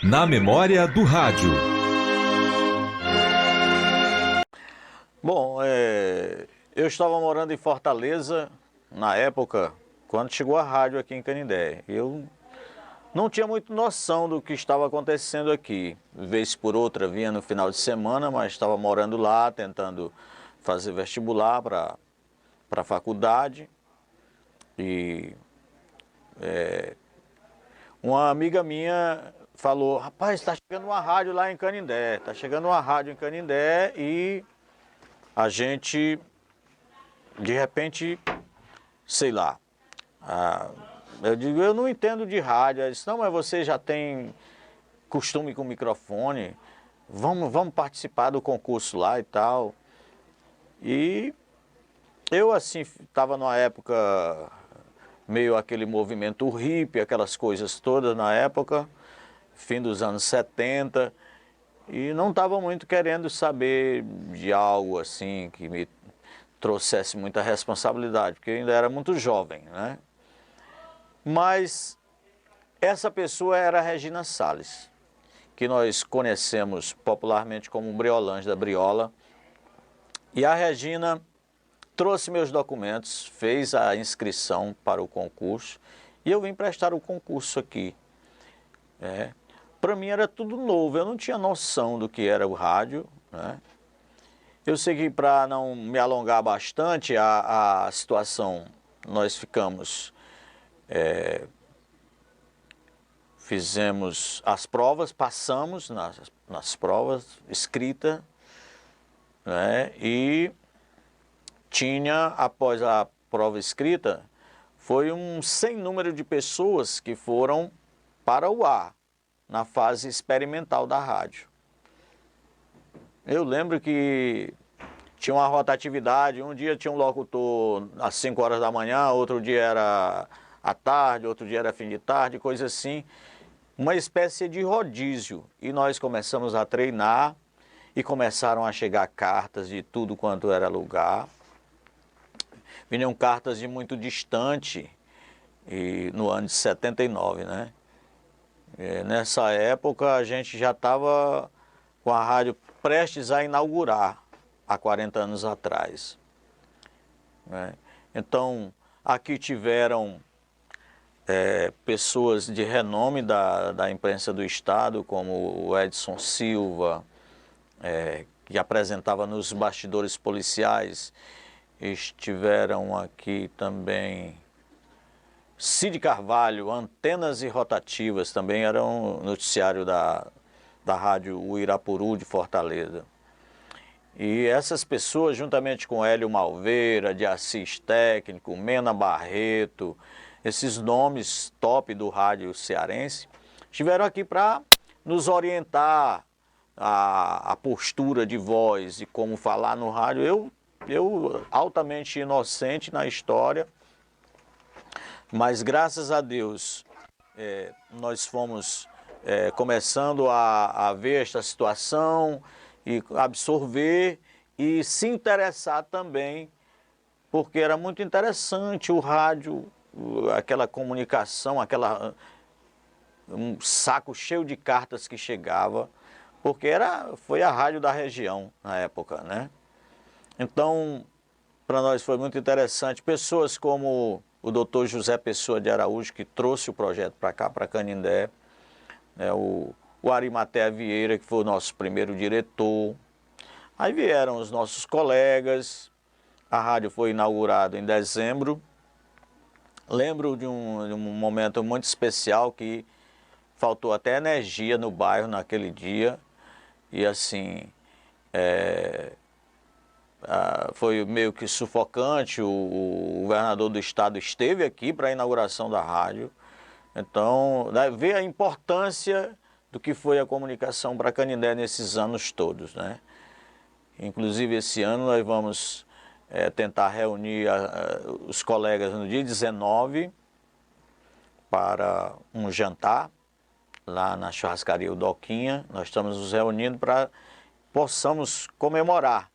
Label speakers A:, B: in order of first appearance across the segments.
A: Na memória do rádio.
B: Bom, eu estava morando em Fortaleza na época, quando chegou a rádio aqui em Canindé. Eu não tinha muito noção do que estava acontecendo aqui. Vez por outra vinha no final de semana, mas estava morando lá, tentando fazer vestibular para a faculdade. E uma amiga minha falou: rapaz, está chegando uma rádio lá em Canindé. Está chegando uma rádio em Canindé e a gente, de repente, sei lá. Eu digo, eu não entendo de rádio. Ela disse, não, mas você já tem costume com microfone, vamos participar do concurso lá e tal. E eu, assim, estava numa época meio aquele movimento hippie, aquelas coisas todas na época, fim dos anos 70, e não estava muito querendo saber de algo assim que me trouxesse muita responsabilidade, porque eu ainda era muito jovem, né? Mas essa pessoa era a Regina Salles, que nós conhecemos popularmente como Briolange da Briola. E a Regina trouxe meus documentos, fez a inscrição para o concurso e eu vim prestar o concurso aqui. Para mim era tudo novo, eu não tinha noção do que era o rádio, né? Eu sei que, para não me alongar bastante, a situação, nós ficamos... Fizemos as provas, passamos nas provas, escrita, né? E tinha, após a prova escrita, foi um sem número de pessoas que foram para o ar, na fase experimental da rádio. Eu lembro que tinha uma rotatividade, um dia tinha um locutor às 5 horas da manhã, outro dia era à tarde, outro dia era fim de tarde, coisa assim. Uma espécie de rodízio. E nós começamos a treinar e começaram a chegar cartas de tudo quanto era lugar. Vinham cartas de muito distante, e no ano de 79, né? Nessa época a gente já estava com a rádio prestes a inaugurar, há 40 anos atrás, né? Então, aqui tiveram pessoas de renome da imprensa do estado, como o Edson Silva, que apresentava nos bastidores policiais. Estiveram aqui também Cid Carvalho, Antenas e Rotativas, também era um noticiário da rádio Uirapuru de Fortaleza. E essas pessoas, juntamente com Hélio Malveira, de Assis Técnico, Mena Barreto, esses nomes top do rádio cearense, estiveram aqui para nos orientar a postura de voz e como falar no rádio. Eu altamente inocente na história, mas graças a Deus nós fomos começando a ver esta situação e absorver e se interessar também, porque era muito interessante o rádio, aquela comunicação, um saco cheio de cartas que chegava, porque foi a rádio da região na época, né? Então, para nós foi muito interessante. Pessoas como o doutor José Pessoa de Araújo, que trouxe o projeto para cá, para Canindé, né? O Arimatea Vieira, que foi o nosso primeiro diretor. Aí vieram os nossos colegas. A rádio foi inaugurada em dezembro. Lembro de um momento muito especial que faltou até energia no bairro naquele dia. E assim, foi meio que sufocante. O governador do estado esteve aqui para a inauguração da rádio. Então, ver a importância do que foi a comunicação para Canindé nesses anos todos, né? Inclusive, esse ano nós vamos tentar reunir os colegas no dia 19 para um jantar lá na churrascaria Doquinha. Nós estamos nos reunindo para possamos comemorar,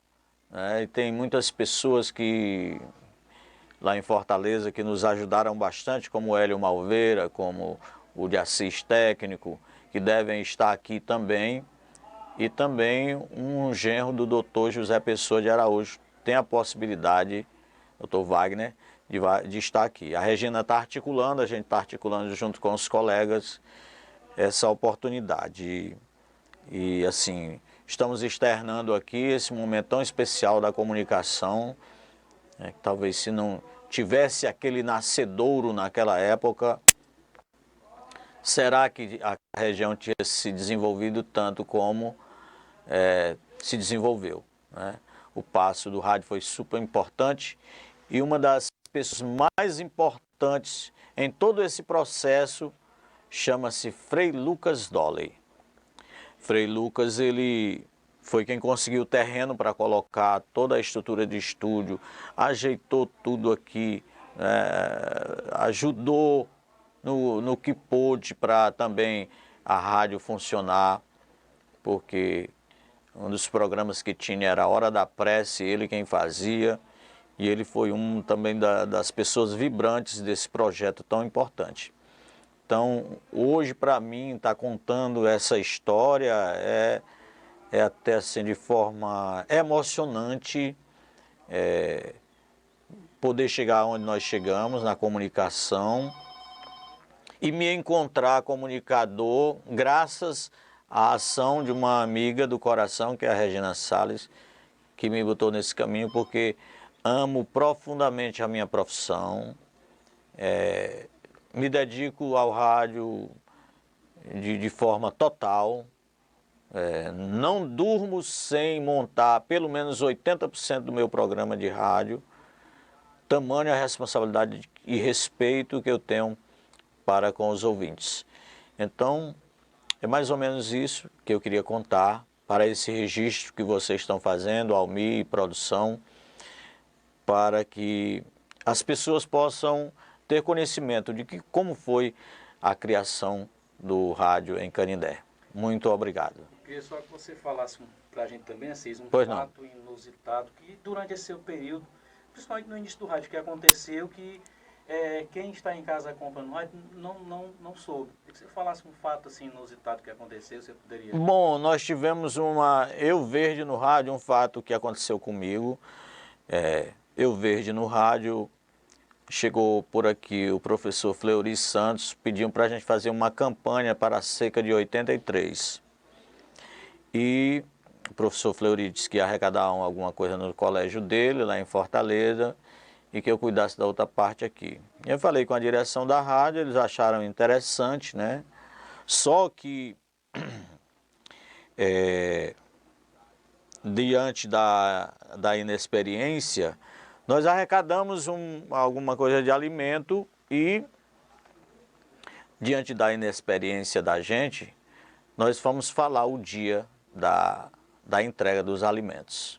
B: né? E tem muitas pessoas que lá em Fortaleza que nos ajudaram bastante, como o Hélio Malveira, como o de Assis Técnico, que devem estar aqui também, e também um genro do doutor José Pessoa de Araújo tem a possibilidade, doutor Wagner, de estar aqui. A Regina está articulando, a gente está articulando junto com os colegas essa oportunidade. E assim, estamos externando aqui esse momento tão especial da comunicação, né, que talvez se não tivesse aquele nascedouro naquela época, será que a região tinha se desenvolvido tanto como se desenvolveu, né? O passo do rádio foi super importante e uma das pessoas mais importantes em todo esse processo chama-se Frei Lucas Dolley. Frei Lucas, ele foi quem conseguiu o terreno para colocar toda a estrutura de estúdio, ajeitou tudo aqui, ajudou no que pôde para também a rádio funcionar, porque um dos programas que tinha era a Hora da Prece, ele quem fazia, e ele foi um também das pessoas vibrantes desse projeto tão importante. Então, hoje para mim, estar contando essa história é até assim de forma emocionante, poder chegar onde nós chegamos na comunicação e me encontrar comunicador graças à ação de uma amiga do coração, que é a Regina Salles, que me botou nesse caminho, porque amo profundamente a minha profissão, me dedico ao rádio de forma total, não durmo sem montar pelo menos 80% do meu programa de rádio, tamanha a responsabilidade e respeito que eu tenho para com os ouvintes. Então, é mais ou menos isso que eu queria contar para esse registro que vocês estão fazendo, Almir e produção, para que as pessoas possam ter conhecimento de como foi a criação do rádio em Canindé. Muito obrigado.
C: Eu queria só que você falasse para a gente também, Assis, um
B: Pois
C: fato inusitado que durante esse seu período, principalmente no início do rádio, que aconteceu que quem está em casa acompanhando o rádio não soube. Queria que você falasse um fato assim inusitado que aconteceu, você poderia...
B: Bom, nós tivemos Eu Verde no rádio, um fato que aconteceu comigo. Eu Verde no rádio, chegou por aqui o professor Fleury Santos, pediu para a gente fazer uma campanha para a seca de 83. E o professor Fleury disse que ia arrecadar alguma coisa no colégio dele, lá em Fortaleza, e que eu cuidasse da outra parte aqui. Eu falei com a direção da rádio, eles acharam interessante, né? Só que, diante da inexperiência, nós arrecadamos alguma coisa de alimento e, diante da inexperiência da gente, nós fomos falar o dia da entrega dos alimentos.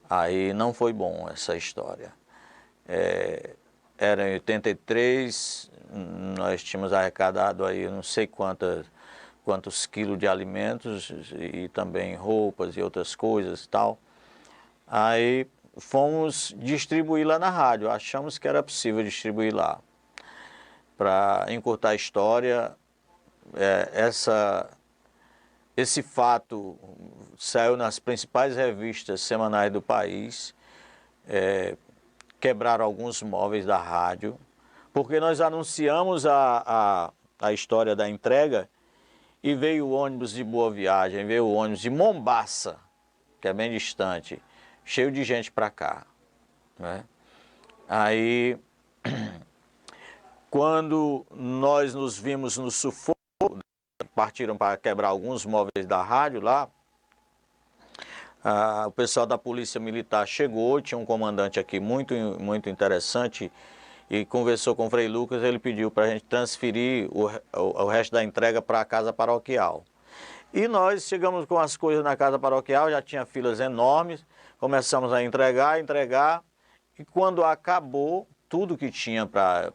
B: Aí não foi bom essa história. Era em 83, nós tínhamos arrecadado aí não sei quantos quilos de alimentos e também roupas e outras coisas e tal. Aí fomos distribuir lá na rádio, achamos que era possível distribuir lá. Para encurtar a história, esse fato saiu nas principais revistas semanais do país, quebraram alguns móveis da rádio, porque nós anunciamos a história da entrega e veio o ônibus de Boa Viagem, veio o ônibus de Mombaça, que é bem distante, cheio de gente para cá, né? Aí, quando nós nos vimos no sufoco, partiram para quebrar alguns móveis da rádio lá, o pessoal da Polícia Militar chegou, tinha um comandante aqui muito interessante e conversou com o Frei Lucas, ele pediu para a gente transferir o resto da entrega para a casa paroquial. E nós chegamos com as coisas na casa paroquial, já tinha filas enormes, começamos a entregar, e quando acabou tudo que tinha para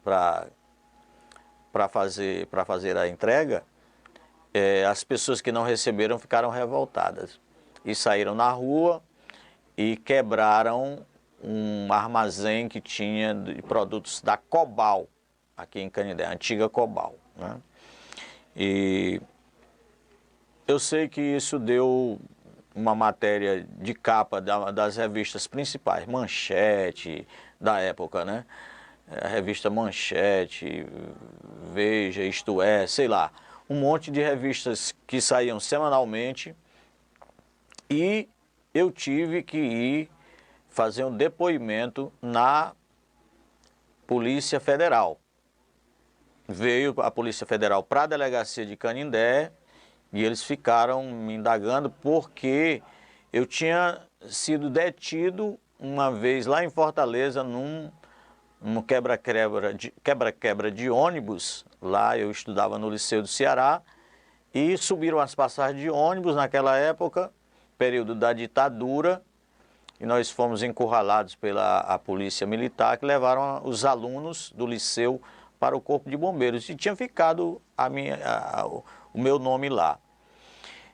B: fazer a entrega, as pessoas que não receberam ficaram revoltadas e saíram na rua e quebraram um armazém que tinha de produtos da Cobal, aqui em Canindé, a antiga Cobal, né? E eu sei que isso deu uma matéria de capa das revistas principais, Manchete, da época, né? A revista Manchete, Veja, Isto É, sei lá. Um monte de revistas que saíam semanalmente e eu tive que ir fazer um depoimento na Polícia Federal. Veio a Polícia Federal para a delegacia de Canindé e eles ficaram me indagando porque eu tinha sido detido uma vez lá em Fortaleza num quebra-quebra de ônibus. Lá eu estudava no Liceu do Ceará e subiram as passagens de ônibus naquela época, período da ditadura, e nós fomos encurralados pela polícia militar que levaram os alunos do liceu para o Corpo de Bombeiros e tinha ficado o meu nome lá.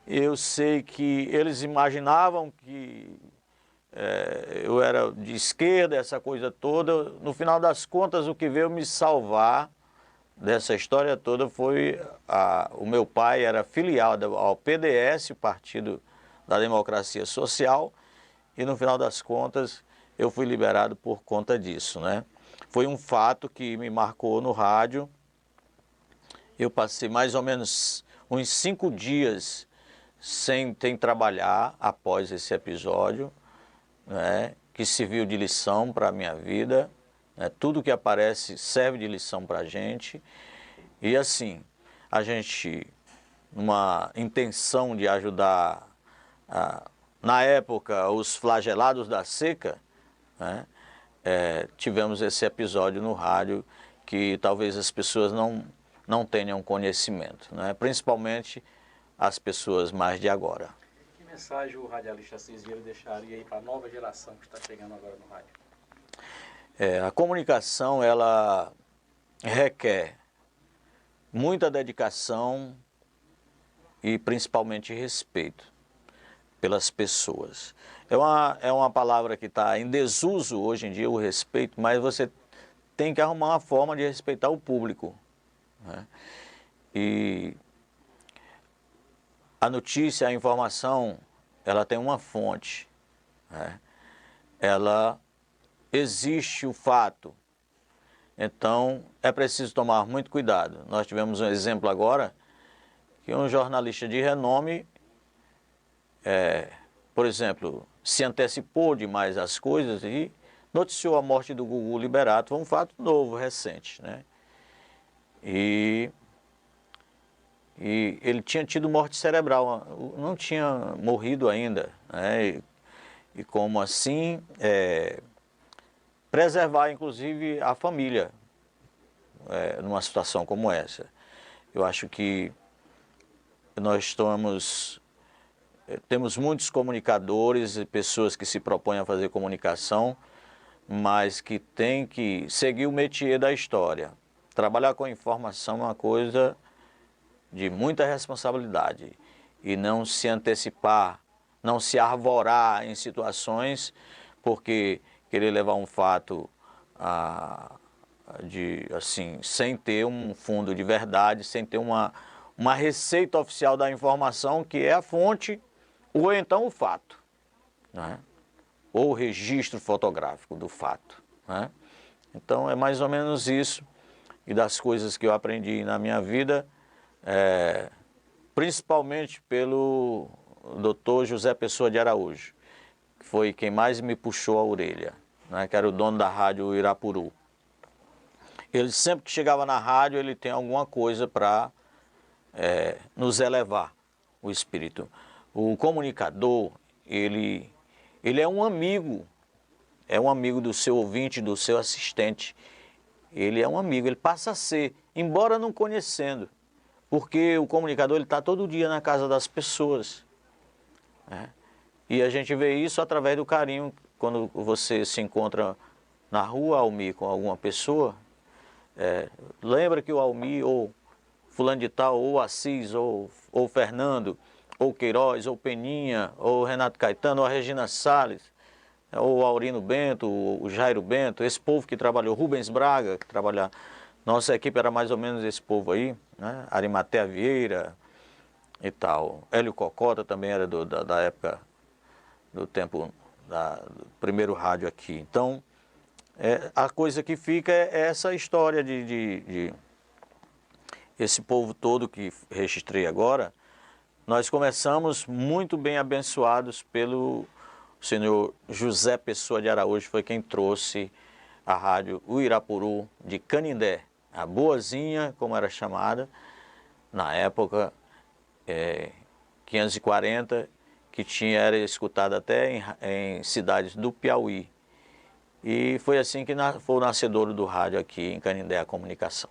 B: Eu sei que eles imaginavam que eu era de esquerda, essa coisa toda. No final das contas, o que veio me salvar dessa história toda foi o meu pai era filiado ao PDS, o Partido da Democracia Social, e no final das contas eu fui liberado por conta disso, né? Foi um fato que me marcou no rádio. Eu passei mais ou menos uns 5 dias sem trabalhar após esse episódio, né? Que serviu de lição para a minha vida, né? Tudo que aparece serve de lição para a gente. E assim, a gente, numa intenção de ajudar, na época, os flagelados da seca, né? Tivemos esse episódio no rádio que talvez as pessoas não tenham conhecimento, né? Principalmente as pessoas mais de agora.
C: Que mensagem o radialista Ciziero deixaria aí para a nova geração que está chegando agora no rádio?
B: A comunicação, ela requer muita dedicação e principalmente respeito pelas pessoas. É uma palavra que está em desuso hoje em dia, o respeito, mas você tem que arrumar uma forma de respeitar o público, né? E a notícia, a informação, ela tem uma fonte, né? Ela existe o fato, então é preciso tomar muito cuidado. Nós tivemos um exemplo agora, que um jornalista de renome, por exemplo, se antecipou demais às coisas e noticiou a morte do Gugu Liberato. Foi um fato novo, recente, né? E ele tinha tido morte cerebral, não tinha morrido ainda, né? E como assim preservar inclusive a família numa situação como essa. Eu acho que nós temos muitos comunicadores e pessoas que se propõem a fazer comunicação, mas que têm que seguir o métier da história. Trabalhar com informação é uma coisa de muita responsabilidade e não se antecipar, não se arvorar em situações, porque querer levar um fato assim, sem ter um fundo de verdade, sem ter uma receita oficial da informação, que é a fonte, ou então o fato, né? Ou o registro fotográfico do fato, né? Então é mais ou menos isso, e das coisas que eu aprendi na minha vida, principalmente pelo Dr. José Pessoa de Araújo, que foi quem mais me puxou a orelha, né? Que era o dono da rádio Irapuru. Ele sempre que chegava na rádio, ele tem alguma coisa para nos elevar o espírito. O comunicador, ele é um amigo do seu ouvinte, do seu assistente. Ele é um amigo, ele passa a ser, embora não conhecendo, porque o comunicador está todo dia na casa das pessoas, né? E a gente vê isso através do carinho, quando você se encontra na rua, Almir, com alguma pessoa, lembra que o Almir, ou fulano de tal, ou Assis, ou Fernando, ou Queiroz, ou Peninha, ou Renato Caetano, ou a Regina Salles, ou o Aurino Bento, o Jairo Bento, esse povo que trabalhou, Rubens Braga, que nossa equipe era mais ou menos esse povo aí, né? Arimatea Vieira, e tal. Hélio Cocota também era da época, do tempo do primeiro rádio aqui. Então, a coisa que fica é essa história de esse povo todo que registrei agora. Nós começamos muito bem abençoados pelo senhor José Pessoa de Araújo, foi quem trouxe a rádio Uirapuru de Canindé, a Boazinha, como era chamada, na época, 540, que era escutada até em cidades do Piauí. E foi assim que foi o nascedouro do rádio aqui em Canindé, a comunicação.